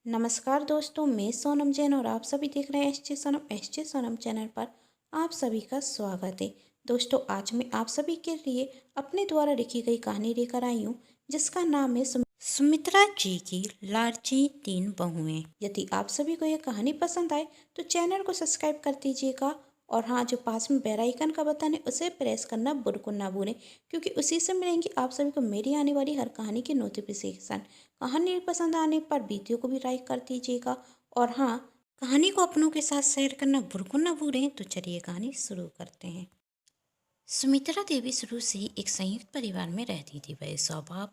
नमस्कार दोस्तों, मैं सोनम जैन और आप सभी देख रहे हैं एस जे सोनम चैनल पर। आप सभी का स्वागत है। दोस्तों, आज मैं आप सभी के लिए अपने द्वारा लिखी गई कहानी लेकर आई हूँ, जिसका नाम है सुमित्रा जी की लालची तीन बहुएं। यदि आप सभी को यह कहानी पसंद आए तो चैनल को सब्सक्राइब कर दीजिएगा और हाँ, जो पास में बेल आइकन का बटन है उसे प्रेस करना बिल्कुल ना भूलें, क्योंकि उसी से मिलेंगी आप सभी को मेरी आने वाली हर कहानी की नोटिफिकेशन। कहानी पसंद आने पर वीडियो को भी लाइक कर दीजिएगा और हाँ, कहानी को अपनों के साथ शेयर करना बिल्कुल ना भूलें। तो चलिए कहानी शुरू करते हैं। सुमित्रा देवी शुरू से ही एक संयुक्त परिवार में रहती थी। वह स्वभाव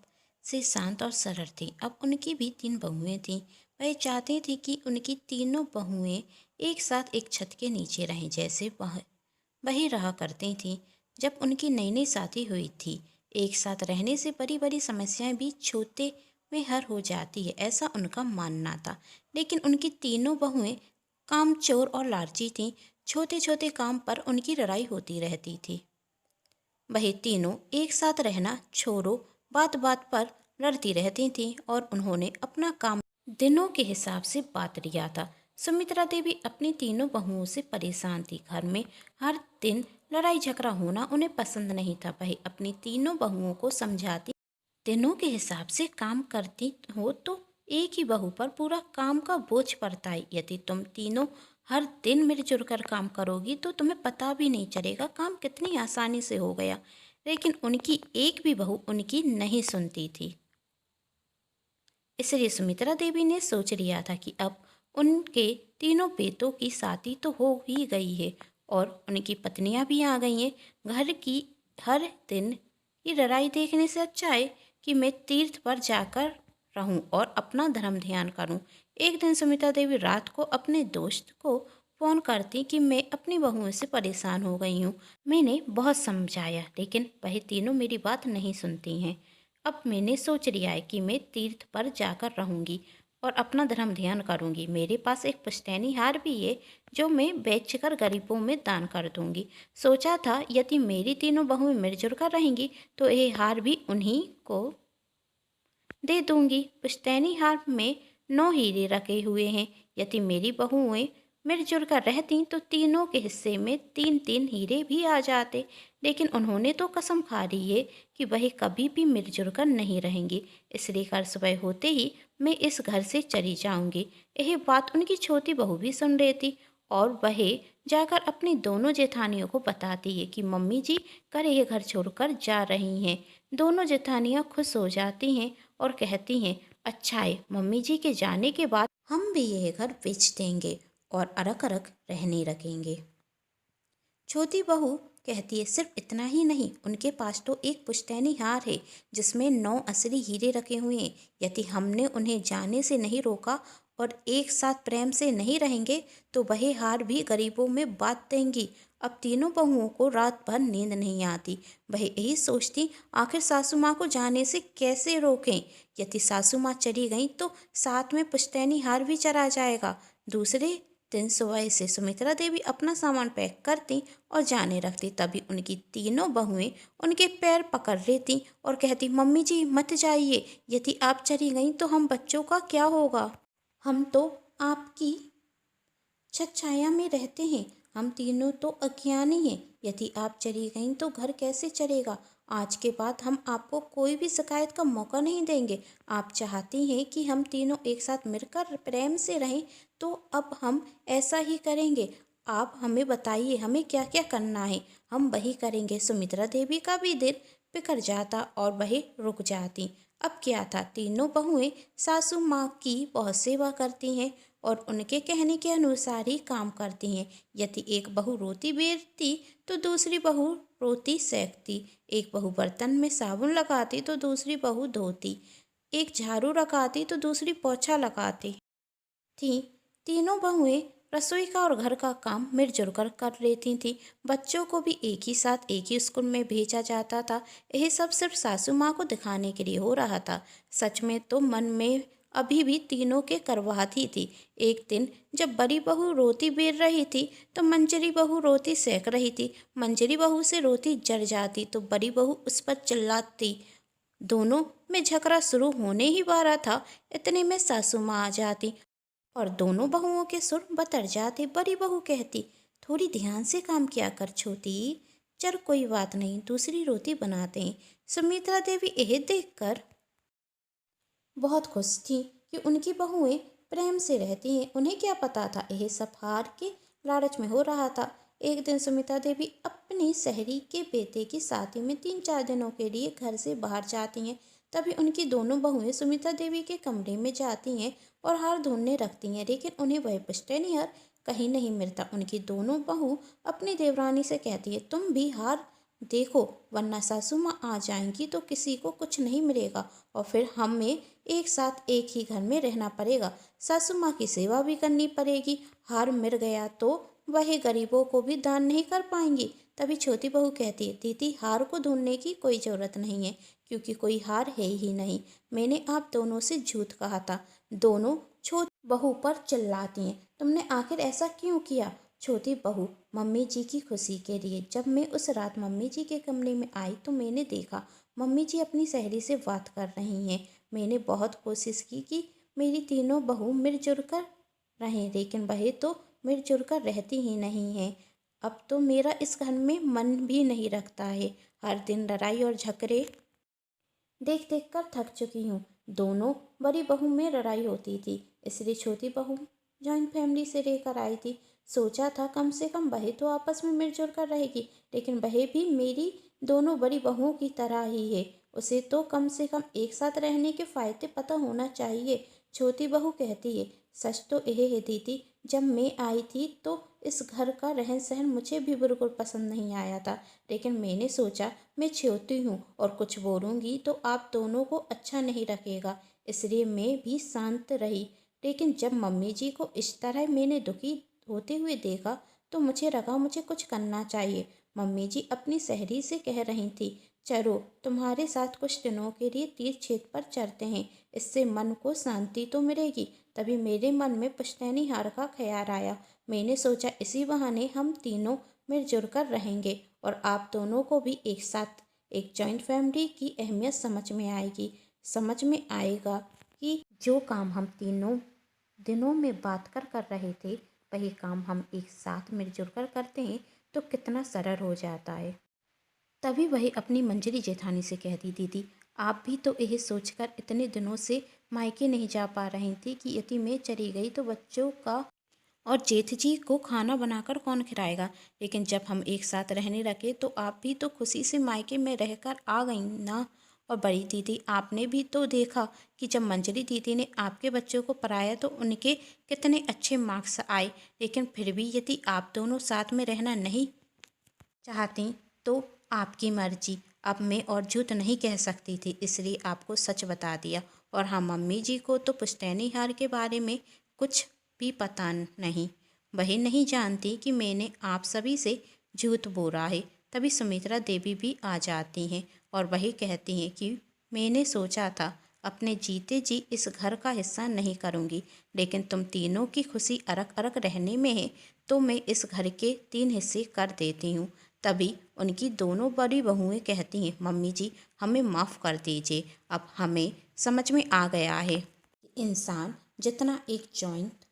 से शांत और सरल थी। अब उनकी भी तीन बहुएं थीं। वह चाहती थी कि उनकी तीनों बहुएं एक साथ एक छत के नीचे रहें, जैसे वही रहा करती थीं जब उनकी नई नई शादी हुई थी। एक साथ रहने से बड़ी बड़ी समस्याएं भी छोटे में हल हो जाती है, ऐसा उनका मानना था। लेकिन उनकी तीनों बहुएं कामचोर और लालची थीं। छोटे छोटे काम पर उनकी लड़ाई होती रहती थी। वही तीनों एक साथ रहना छोड़ो, बात बात पर लड़ती रहती थीं और उन्होंने अपना काम दिनों के हिसाब से बांट लिया था। सुमित्रा देवी अपनी तीनों बहुओं से परेशान थी। घर में हर दिन लड़ाई झगड़ा होना उन्हें पसंद नहीं था। वह अपनी तीनों बहुओं को समझाती, दिनों के हिसाब से काम करती हो तो एक ही बहू पर पूरा काम का बोझ पड़ता है। यदि तुम तीनों हर दिन मिलजुल कर काम करोगी तो तुम्हें पता भी नहीं चलेगा काम कितनी आसानी से हो गया। लेकिन उनकी एक भी बहू उनकी नहीं सुनती थी। इसलिए सुमित्रा देवी ने सोच लिया था कि अब उनके तीनों बेटों की शादी तो हो ही गई है और उनकी पत्नियां भी आ गई हैं। घर की हर दिन की लड़ाई देखने से अच्छा है कि मैं तीर्थ पर जाकर रहूं और अपना धर्म ध्यान करूं। एक दिन सुमित्रा देवी रात को अपने दोस्त को फ़ोन करती कि मैं अपनी बहुओं से परेशान हो गई हूँ। मैंने बहुत समझाया लेकिन वह तीनों मेरी बात नहीं सुनती हैं। अब मैंने सोच लिया है कि मैं तीर्थ पर जाकर रहूंगी और अपना धर्म ध्यान करूंगी। मेरे पास एक पुश्तैनी हार भी है जो मैं बेचकर गरीबों में दान कर दूंगी। सोचा था यदि मेरी तीनों बहुएं मिलजुल कर रहेंगी तो यह हार भी उन्हीं को दे दूंगी। पुश्तैनी हार में 9 हीरे रखे हुए हैं। यदि मेरी बहुएं मिलजुल कर रहती तो तीनों के हिस्से में 3-3 हीरे भी आ जाते। लेकिन उन्होंने तो कसम खा ली है कि वह कभी भी मिलजुल कर नहीं रहेंगी। इसलिए कल सुबह होते ही मैं इस घर से चली जाऊंगी। यह बात उनकी छोटी बहू भी सुन लेती और वह जाकर अपनी दोनों जेठानियों को बताती है कि मम्मी जी कल यह घर छोड़कर जा रही हैं। दोनों जेठानियाँ खुश हो जाती हैं और कहती हैं, अच्छा है, मम्मी जी के जाने के बाद हम भी यह घर बेच देंगे और अलग अलग रहने लगेंगे। छोटी बहू कहती है, सिर्फ इतना ही नहीं, उनके पास तो एक पुश्तैनी हार है जिसमें 9 असली हीरे रखे हुए हैं। यदि हमने उन्हें जाने से नहीं रोका और एक साथ प्रेम से नहीं रहेंगे तो वह हार भी गरीबों में बांट देंगी। अब तीनों बहुओं को रात भर नींद नहीं आती। वह यही सोचती, आखिर सासू माँ को जाने से कैसे रोकें। यदि सासू माँ चली गई तो साथ में पुश्तैनी हार भी चला जाएगा। दूसरे दिन सुबह से सुमित्रा देवी अपना सामान पैक करती और जाने रखती। तभी उनकी तीनों बहुएं उनके पैर पकड़ लेती और कहती, मम्मी जी मत जाइए, यदि आप चली गईं तो हम बच्चों का क्या होगा। हम तो आपकी छत छाया में रहते हैं। हम तीनों तो अज्ञानी हैं। यदि आप चली गईं तो घर कैसे चलेगा। आज के बाद हम आपको कोई भी शिकायत का मौका नहीं देंगे। आप चाहती हैं कि हम तीनों एक साथ मिलकर प्रेम से रहें तो अब हम ऐसा ही करेंगे। आप हमें बताइए हमें क्या क्या करना है, हम वही करेंगे। सुमित्रा देवी का भी दिल बिखर जाता और वही रुक जाती। अब क्या था, तीनों बहुएं सासू माँ की बहुत सेवा करती हैं और उनके कहने के अनुसार ही काम करती हैं। यदि एक बहू रोटी बेलती तो दूसरी बहू रोटी सेकती। एक बहू बर्तन में साबुन लगाती तो दूसरी बहू धोती। एक झाड़ू लगाती तो दूसरी पोछा लगाती थी। तीनों बहुएं रसोई का और घर का काम मिलजुल कर लेती थीं। बच्चों को भी एक ही साथ एक ही स्कूल में भेजा जाता था। यह सब सिर्फ सासू माँ को दिखाने के लिए हो रहा था। सच में तो मन में अभी भी तीनों के करवाती थी। एक दिन जब बड़ी बहू रोटी बेल रही थी तो मंजरी बहू रोटी सेक रही थी। मंजरी बहू से रोटी जल जाती तो बड़ी बहू उस पर चिल्लाती दोनों में झगड़ा शुरू होने ही वाला था, इतने में सासू माँ आ जाती और दोनों बहुओं के सुर बदल जाते। बड़ी बहू कहती, थोड़ी ध्यान से काम किया कर छोटी। चल कोई बात नहीं, दूसरी रोटी बनाते हैं। सुमित्रा देवी यह देखकर बहुत खुश थी कि उनकी बहुएं प्रेम से रहती हैं। उन्हें क्या पता था यह सब हार के लालच में हो रहा था। एक दिन सुमित्रा देवी अपनी सहेली के बेटे की शादी में 3-4 दिनों के लिए घर से बाहर जाती हैं। तभी उनकी दोनों बहुएं सुमित्रा देवी के कमरे में जाती हैं और हार ढूंढने रखती हैं, लेकिन उन्हें वह पुश्तैनी हार कहीं नहीं मिलता। उनकी दोनों बहू अपनी देवरानी से कहती है, तुम भी हार देखो, वरना सासू माँ आ जाएंगी तो किसी को कुछ नहीं मिलेगा और फिर हमें एक साथ एक ही घर में रहना पड़ेगा। सासू माँ की सेवा भी करनी पड़ेगी। हार मिल गया तो वह गरीबों को भी दान नहीं कर पाएंगी। तभी छोटी बहू कहती है, दीदी हार को ढूंढने की कोई ज़रूरत नहीं है, क्योंकि कोई हार है ही नहीं। मैंने आप दोनों से झूठ कहा था। दोनों छोटी बहू पर चिल्लाती हैं, तुमने आखिर ऐसा क्यों किया? छोटी बहू, मम्मी जी की खुशी के लिए। जब मैं उस रात मम्मी जी के कमरे में आई तो मैंने देखा मम्मी जी अपनी सहेली से बात कर रही हैं। मैंने बहुत कोशिश की कि मेरी तीनों बहू मिलजुल कर रहें, लेकिन वह तो मिलजुल कर रहती ही नहीं हैं। अब तो मेरा इस घर में मन भी नहीं रखता है। हर दिन लड़ाई और झगड़े देख देख कर थक चुकी हूँ। दोनों बड़ी बहू में लड़ाई होती थी, इसलिए छोटी बहू जॉइंट फैमिली से लेकर आई थी। सोचा था कम से कम वह तो आपस में मिलजुल कर रहेगी, लेकिन वह भी मेरी दोनों बड़ी बहुओं की तरह ही है। उसे तो कम से कम एक साथ रहने के फायदे पता होना चाहिए। छोटी बहू कहती है, सच तो यह है दीदी, जब मैं आई थी तो इस घर का रहन सहन मुझे भी बिल्कुल पसंद नहीं आया था, लेकिन मैंने सोचा मैं छोटी हूँ और कुछ बोलूँगी तो आप दोनों को अच्छा नहीं लगेगा, इसलिए मैं भी शांत रही। लेकिन जब मम्मी जी को इस तरह मैंने दुखी होते हुए देखा तो मुझे लगा मुझे कुछ करना चाहिए। मम्मी जी अपनी सहेली से कह रही थी, चलो तुम्हारे साथ कुछ दिनों के लिए तीर्थ क्षेत्र पर चलते हैं, इससे मन को शांति तो मिलेगी। तभी मेरे मन में पुश्तैनी हार का ख्याल आया। मैंने सोचा इसी बहाने हम तीनों मिलजुल कर रहेंगे और आप दोनों को भी एक साथ एक जॉइंट फैमिली की अहमियत समझ में आएगी। समझ में आएगा कि जो काम हम तीनों दिनों में बात कर कर रहे थे, वही काम हम एक साथ मिलजुल कर करते हैं तो कितना सरल हो जाता है। तभी वही अपनी मंजरी जेठानी से कहती, दीदी आप भी तो यही सोचकर इतने दिनों से मायके नहीं जा पा रही थी कि यदि मैं चली गई तो बच्चों का और जेठ जी को खाना बनाकर कौन खिलाएगा। लेकिन जब हम एक साथ रहने लगे तो आप भी तो खुशी से मायके में रहकर आ गई ना। और बड़ी दीदी आपने भी तो देखा कि जब मंजरी दीदी ने आपके बच्चों को पढ़ाया तो उनके कितने अच्छे मार्क्स आए। लेकिन फिर भी यदि आप दोनों साथ में रहना नहीं चाहती तो आपकी मर्जी। अब मैं और झूठ नहीं कह सकती थी, इसलिए आपको सच बता दिया। और हाँ, मम्मी जी को तो पुश्तैनी हार के बारे में कुछ भी पता नहीं। वही नहीं जानती कि मैंने आप सभी से झूठ बोला है। तभी सुमित्रा देवी भी आ जाती हैं और वही कहती हैं कि मैंने सोचा था अपने जीते जी इस घर का हिस्सा नहीं करूँगी, लेकिन तुम तीनों की खुशी अरक अरक रहने में है तो मैं इस घर के 3 हिस्से कर देती हूँ। तभी उनकी दोनों बड़ी बहुएं कहती हैं, मम्मी जी हमें माफ़ कर दीजिए, अब हमें समझ में आ गया है कि इंसान जितना एक जॉइंट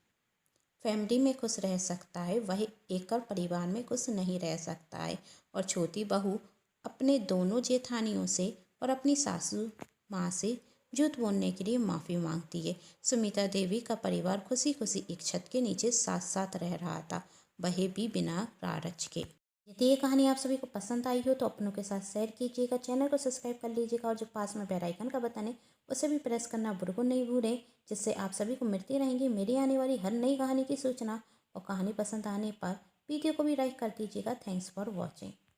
फैमिली में खुश रह सकता है वही एकल परिवार में खुश नहीं रह सकता है। और छोटी बहू अपने दोनों जेठानियों से और अपनी सासू माँ से झूठ बोलने के लिए माफ़ी मांगती है। सुमित्रा देवी का परिवार खुशी खुशी एक छत के नीचे साथ साथ रह रहा था, वह भी बिना लालच के। यदि ये कहानी आप सभी को पसंद आई हो तो अपनों के साथ शेयर कीजिएगा, चैनल को सब्सक्राइब कर लीजिएगा और जो पास में बेल आइकन का बटन है उसे भी प्रेस करना बिल्कुल नहीं भूलें, जिससे आप सभी को मिलती रहेंगी मेरी आने वाली हर नई कहानी की सूचना। और कहानी पसंद आने पर वीडियो को भी लाइक कर दीजिएगा। Thanks for watching.